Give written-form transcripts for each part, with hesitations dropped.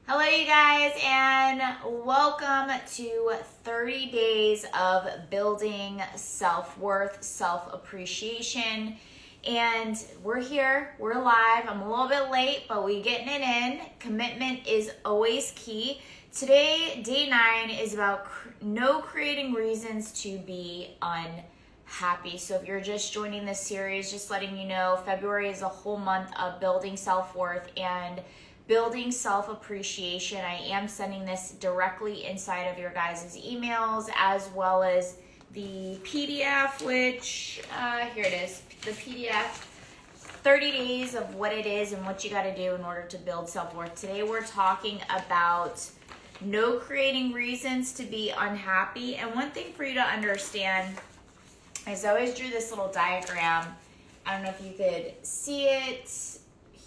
Hello, you guys, and welcome to 30 days of building self-worth, self-appreciation. And we're here, we're live. I'm a little bit late, but we getting it in. Commitment is always key. Today, day 9 is about no creating reasons to be unhappy. So if you're just joining this series, just letting you know, February is a whole month of building self-worth and building self-appreciation. I am sending this directly inside of your guys' emails, as well as the PDF, which, here it is, the PDF, 30 days of what it is and what you got to do in order to build self-worth. Today we're talking about no creating reasons to be unhappy. And one thing for you to understand is I always drew this little diagram. I don't know if you could see it.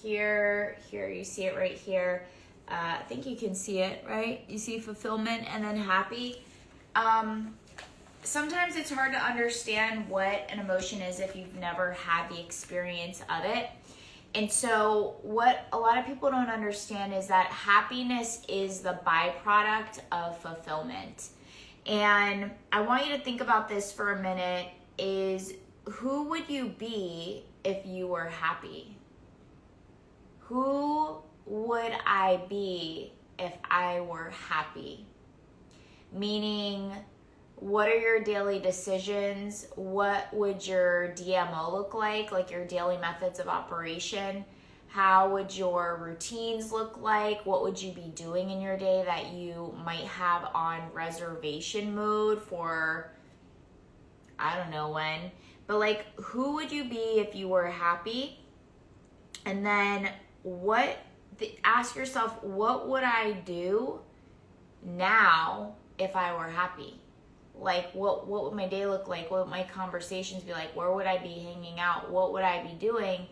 Here, you see it right here. I think you can see it, right? You see fulfillment and then happy. Sometimes it's hard to understand what an emotion is if you've never had the experience of it. And so what a lot of people don't understand is that happiness is the byproduct of fulfillment. And I want you to think about this for a minute, is who would you be if you were happy? Who would I be if I were happy? Meaning, what are your daily decisions? What would your DMO look like your daily methods of operation? How would your routines look like? What would you be doing in your day that you might have on reservation mode for, I don't know when, but who would you be if you were happy? And then ask yourself, what would I do now if I were happy? What would my day look like? What would my conversations be like? Where would I be hanging out? What would I be doing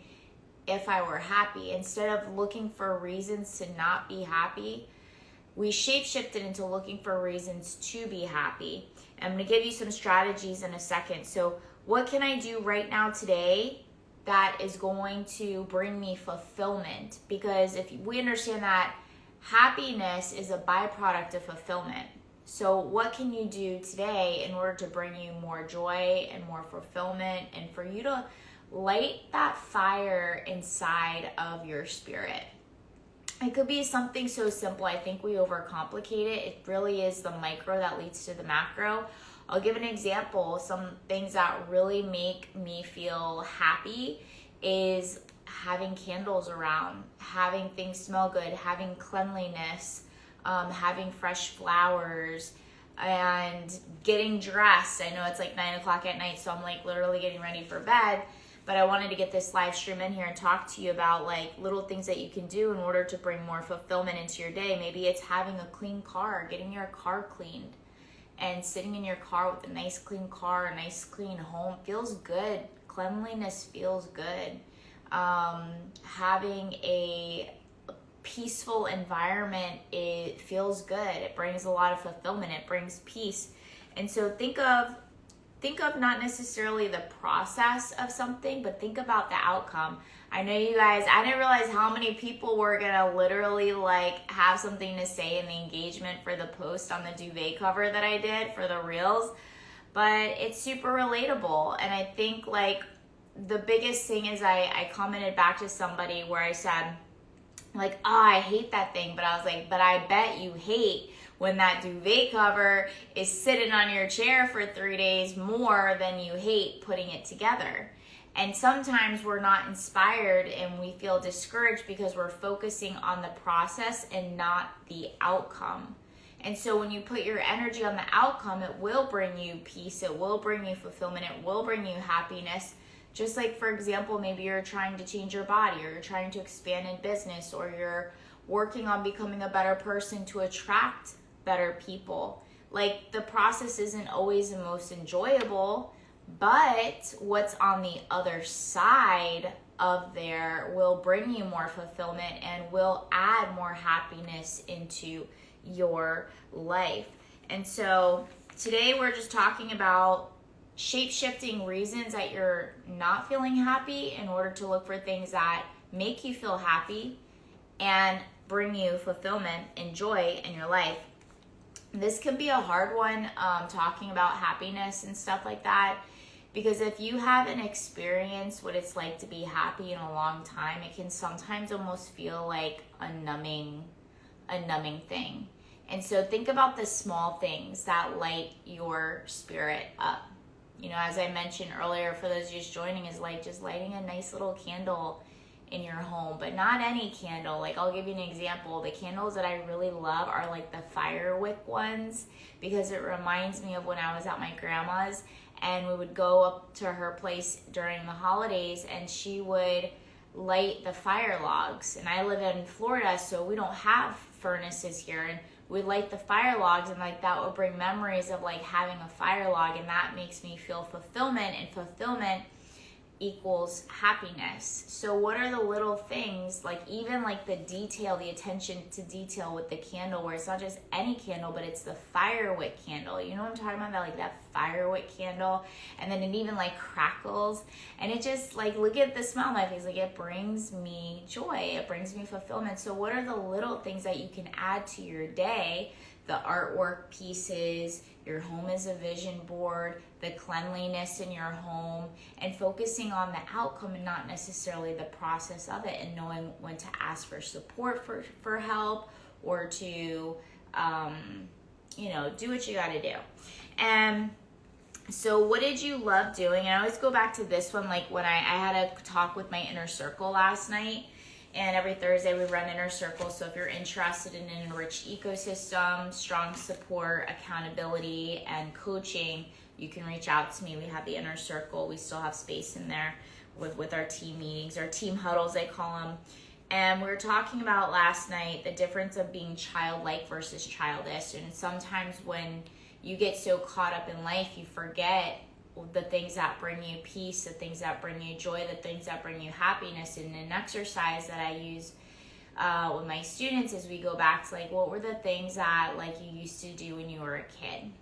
if I were happy? Instead of looking for reasons to not be happy, we shape-shifted into looking for reasons to be happy. I'm going to give you some strategies in a second. So what can I do right now today that is going to bring me fulfillment? Because if we understand that happiness is a byproduct of fulfillment. So what can you do today in order to bring you more joy and more fulfillment and for you to light that fire inside of your spirit? It could be something so simple. I think we overcomplicate it. It really is the micro that leads to the macro. I'll give an example. Some things that really make me feel happy is having candles around, having things smell good, having cleanliness, having fresh flowers, and getting dressed. I know it's 9 o'clock at night, so I'm literally getting ready for bed, but I wanted to get this live stream in here and talk to you about little things that you can do in order to bring more fulfillment into your day. Maybe it's having a clean car, getting your car cleaned, and sitting in your car with a nice clean car, a nice clean home feels good. Cleanliness feels good. Having a peaceful environment, it feels good. It brings a lot of fulfillment. It brings peace. And so think of not necessarily the process of something, but think about the outcome. I know you guys, I didn't realize how many people were gonna literally have something to say in the engagement for the post on the duvet cover that I did for the reels, but it's super relatable. And I think the biggest thing is I commented back to somebody where I said oh, I hate that thing, but I was but I bet you hate when that duvet cover is sitting on your chair for 3 days more than you hate putting it together. And sometimes we're not inspired and we feel discouraged because we're focusing on the process and not the outcome. And so when you put your energy on the outcome, it will bring you peace, it will bring you fulfillment, it will bring you happiness. Just for example, maybe you're trying to change your body, or you're trying to expand in business, or you're working on becoming a better person to attract better people. The process isn't always the most enjoyable, but what's on the other side of there will bring you more fulfillment and will add more happiness into your life. And so today we're just talking about shape-shifting reasons that you're not feeling happy in order to look for things that make you feel happy. And bring you fulfillment and joy in your life. This can be a hard one, talking about happiness and stuff like that, because if you haven't experienced what it's like to be happy in a long time, it can sometimes almost feel like a numbing thing. And so think about the small things that light your spirit up. You know, as I mentioned earlier, for those just joining, is like just lighting a nice little candle in your home, but not any candle. Like, I'll give you an example. The candles that I really love are like the fire wick ones, because it reminds me of when I was at my grandma's and we would go up to her place during the holidays and she would light the fire logs. And I live in Florida, so we don't have furnaces here, and we light the fire logs, and like that would bring memories of like having a fire log, and that makes me feel fulfillment, and fulfillment equals happiness. So what are the little things, like even like the detail, the attention to detail with the candle, where it's not just any candle, but it's the fire wick candle. You know what I'm talking about? That, like that fire wick candle, and then it even like crackles, and it just like, look at the smile on my face, like it brings me joy, it brings me fulfillment. So what are the little things that you can add to your day? The artwork pieces, your home is a vision board, the cleanliness in your home, and focusing on the outcome and not necessarily the process of it, and knowing when to ask for support for help, or to, you know, do what you got to do. And so what did you love doing? And I always go back to this one, like when I had a talk with my inner circle last night. And every Thursday we run Inner Circle. So if you're interested in an enriched ecosystem, strong support, accountability, and coaching, you can reach out to me. We have the Inner Circle. We still have space in there with our team meetings, our team huddles, they call them. And we were talking about last night the difference of being childlike versus childish. And sometimes when you get so caught up in life, you forget the things that bring you peace, the things that bring you joy, the things that bring you happiness. And an exercise that I use with my students is we go back to like, what were the things that like you used to do when you were a kid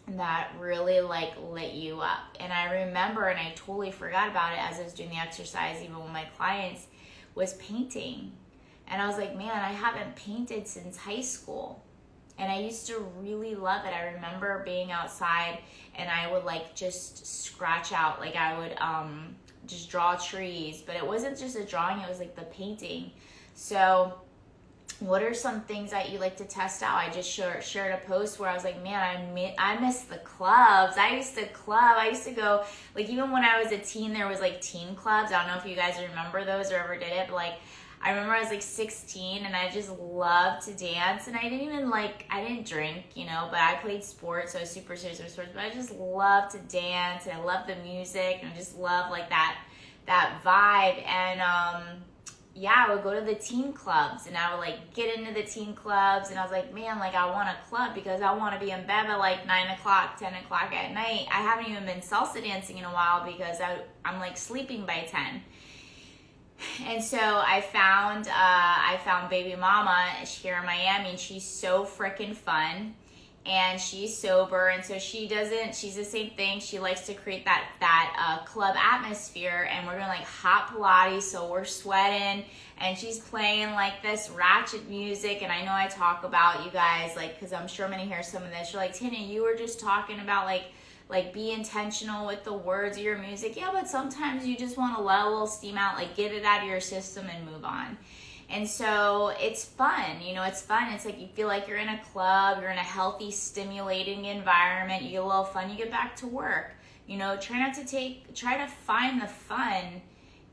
that really like lit you up? And I remember, and I totally forgot about it as I was doing the exercise, even with my clients, was painting. And I was like, man, I haven't painted since high school. And I used to really love it. I remember being outside and I would like just scratch out, like I would just draw trees, but it wasn't just a drawing, it was like the painting. So what are some things that you like to test out? I just shared a post where I was like, man, I miss the clubs. I used to go, like even when I was a teen, there was like teen clubs. I don't know if you guys remember those or ever did it, but like I remember I was like 16 and I just loved to dance, and I didn't drink, you know, but I played sports, so I was super serious with sports, but I just loved to dance and I loved the music and I just loved like that vibe. And I would go to the teen clubs and I would like get into the teen clubs, and I was like, man, like I want a club because I want to be in bed by like 9 o'clock, 10 o'clock at night. I haven't even been salsa dancing in a while because I'm like sleeping by 10. And so I found Baby Mama here in Miami, and she's so freaking fun, and she's sober, and so she's the same thing. She likes to create that club atmosphere, and we're doing like hot Pilates, so we're sweating, and she's playing like this ratchet music. And I know I talk about, you guys, like, because I'm sure I'm gonna hear some of this. You're like, Tanya, you were just talking about like be intentional with the words of your music. Yeah, but sometimes you just want to let a little steam out, like get it out of your system and move on. And so it's fun, you know, it's fun. It's like you feel like you're in a club, you're in a healthy, stimulating environment, you get a little fun, you get back to work. You know, try to find the fun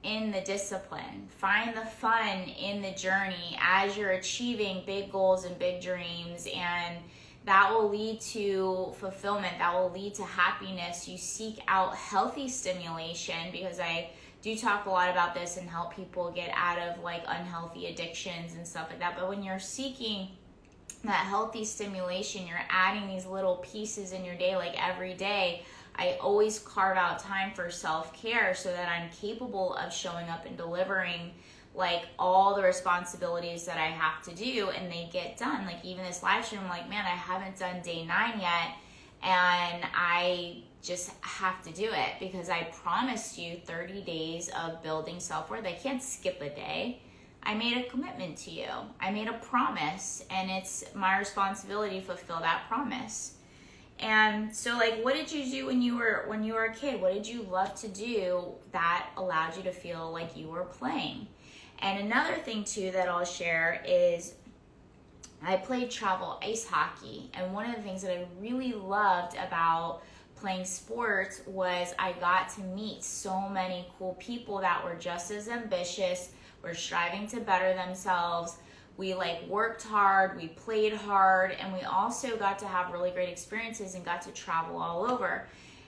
in the discipline. Find the fun in the journey as you're achieving big goals and big dreams, and that will lead to fulfillment. That will lead to happiness. You seek out healthy stimulation, because I do talk a lot about this and help people get out of like unhealthy addictions and stuff like that. But when you're seeking that healthy stimulation, you're adding these little pieces in your day, like every day. I always carve out time for self-care so that I'm capable of showing up and delivering like all the responsibilities that I have to do, and they get done. Like even this live stream, I'm like, man, I haven't done day 9 yet, and I just have to do it because I promised you 30 days of building self-worth. I can't skip a day. I made a commitment to you. I made a promise, and it's my responsibility to fulfill that promise. And so, like, what did you do when you were a kid? What did you love to do that allowed you to feel like you were playing? And another thing too that I'll share is I played travel ice hockey, and one of the things that I really loved about playing sports was I got to meet so many cool people that were just as ambitious, were striving to better themselves. We like worked hard, we played hard, and we also got to have really great experiences and got to travel all over.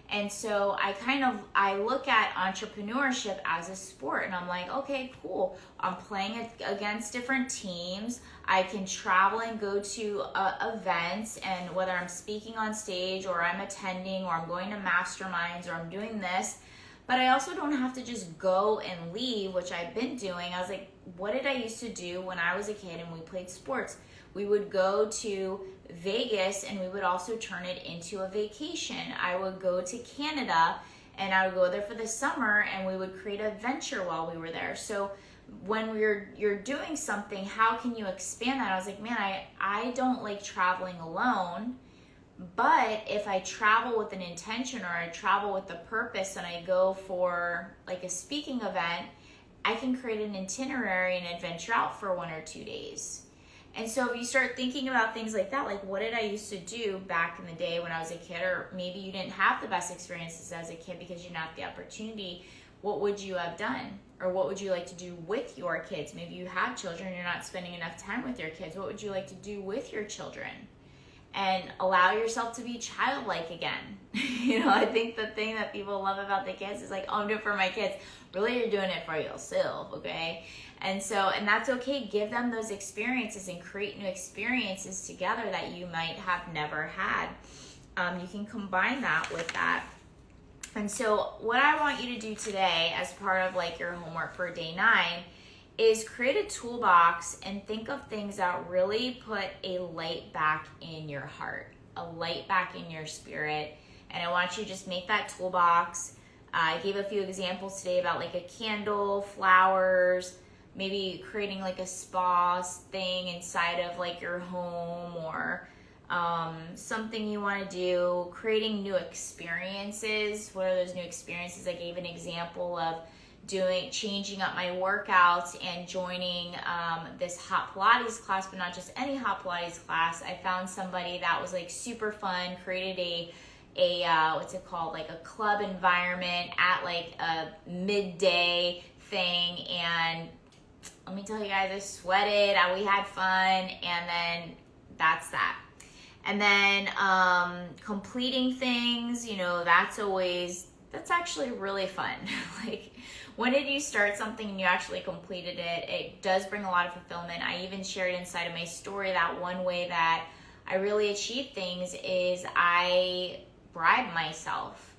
And so I look at entrepreneurship as a sport, and I'm like, okay, cool. I'm playing against different teams. I can travel and go to events, and whether I'm speaking on stage or I'm attending or I'm going to masterminds or I'm doing this, but I also don't have to just go and leave, which I've been doing. I was like, what did I used to do when I was a kid and we played sports? We would go to Vegas and we would also turn it into a vacation. I would go to Canada and I would go there for the summer, and we would create an adventure while we were there. So when you're doing something, how can you expand that? I was like, man, I don't like traveling alone, but if I travel with an intention or I travel with a purpose and I go for like a speaking event, I can create an itinerary and adventure out for 1 or 2 days. And so if you start thinking about things like that, like what did I used to do back in the day when I was a kid, or maybe you didn't have the best experiences as a kid because you didn't have the opportunity, what would you have done? Or what would you like to do with your kids? Maybe you have children and you're not spending enough time with your kids. What would you like to do with your children? And allow yourself to be childlike again. I think the thing that people love about the kids is like, oh, I'm doing it for my kids. Really, you're doing it for yourself, okay? And that's okay. Give them those experiences and create new experiences together that you might have never had. You can combine that with that. And so what I want you to do today as part of like your homework for day 9 is create a toolbox and think of things that really put a light back in your heart, a light back in your spirit. And I want you to just make that toolbox. I gave a few examples today about like a candle, flowers, maybe creating like a spa thing inside of like your home, or something you want to do, creating new experiences. What are those new experiences? I gave an example of changing up my workouts and joining this hot Pilates class, but not just any hot Pilates class. I found somebody that was like super fun, created a what's it called, like a club environment at like a midday thing, and let me tell you guys, I sweated, we had fun, and then that's that. And then completing things, that's actually really fun. Like, when did you start something and you actually completed it? It does bring a lot of fulfillment. I even shared inside of my story that one way that I really achieve things is I bribe myself.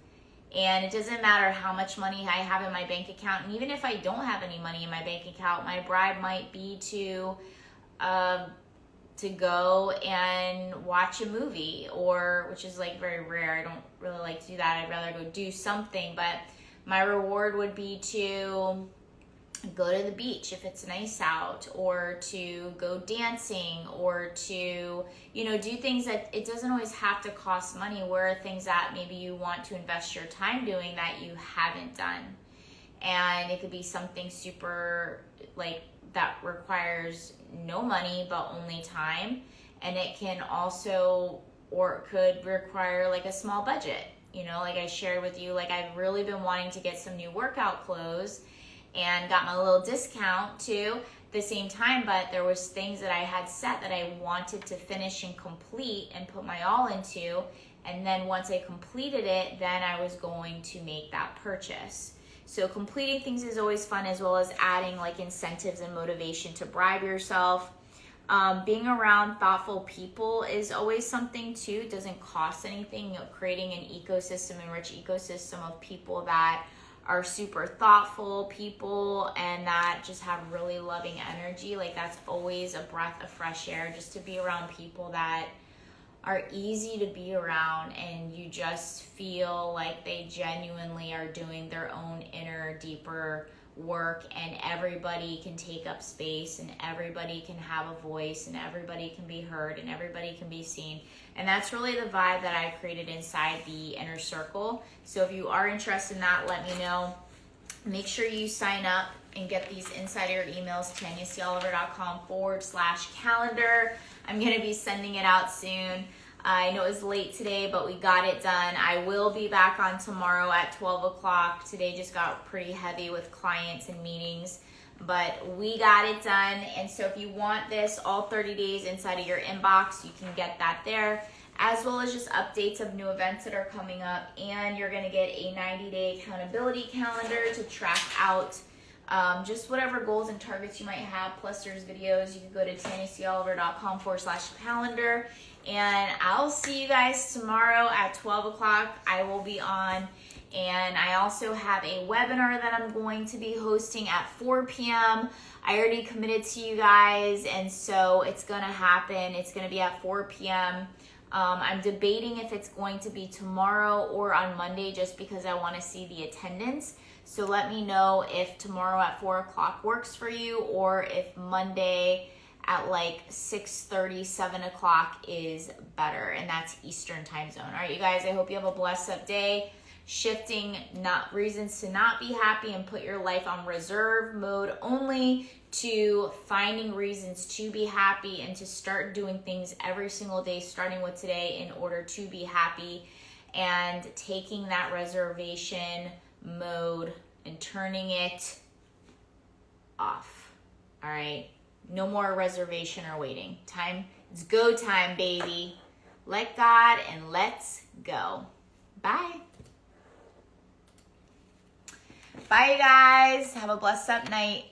And it doesn't matter how much money I have in my bank account. And even if I don't have any money in my bank account, my bribe might be to go and watch a movie, which is like very rare. I don't really like to do that. I'd rather go do something, but my reward would be to go to the beach if it's nice out, or to go dancing, or to, do things that it doesn't always have to cost money. Where are things that maybe you want to invest your time doing that you haven't done? And it could be something super like that requires no money but only time, and it can also, or it could require like a small budget. Like I shared with you, like I've really been wanting to get some new workout clothes and got my little discount too at the same time, but there was things that I had set that I wanted to finish and complete and put my all into, and then once I completed it, then I was going to make that purchase. So completing things is always fun, as well as adding like incentives and motivation to bribe yourself. Being around thoughtful people is always something too. It doesn't cost anything. Creating an ecosystem, a rich ecosystem of people that are super thoughtful people and that just have really loving energy. Like that's always a breath of fresh air, just to be around people that are easy to be around and you just feel like they genuinely are doing their own inner, deeper work, and everybody can take up space, and everybody can have a voice, and everybody can be heard, and everybody can be seen. And that's really the vibe that I created inside the inner circle. So if you are interested in that, let me know. Make sure you sign up and get these inside your emails, tanyacoliver.com/calendar. I'm going to be sending it out soon. I know it was late today, but we got it done. I will be back on tomorrow at 12 o'clock. Today just got pretty heavy with clients and meetings, but we got it done. And so if you want this all 30 days inside of your inbox, you can get that there, as well as just updates of new events that are coming up. And you're going to get a 90-day accountability calendar to track out just whatever goals and targets you might have. Plus there's videos. You can go to tanyacoliver.com/calendar. And I'll see you guys tomorrow at 12 o'clock. I will be on. And I also have a webinar that I'm going to be hosting at 4 p.m. I already committed to you guys, and so it's going to happen. It's going to be at 4 p.m. I'm debating if it's going to be tomorrow or on Monday, just because I want to see the attendance. So let me know if tomorrow at 4 o'clock works for you, or if Monday at like 6:30, 7 o'clock is better, and that's Eastern time zone. All right, you guys, I hope you have a blessed up day. Shifting not reasons to not be happy and put your life on reserve mode only, to finding reasons to be happy and to start doing things every single day, starting with today, in order to be happy, and taking that reservation mode and turning it off. All right. No more reservation or waiting. Time, it's go time, baby. Let God and let's go. Bye. Bye, you guys. Have a blessed up night.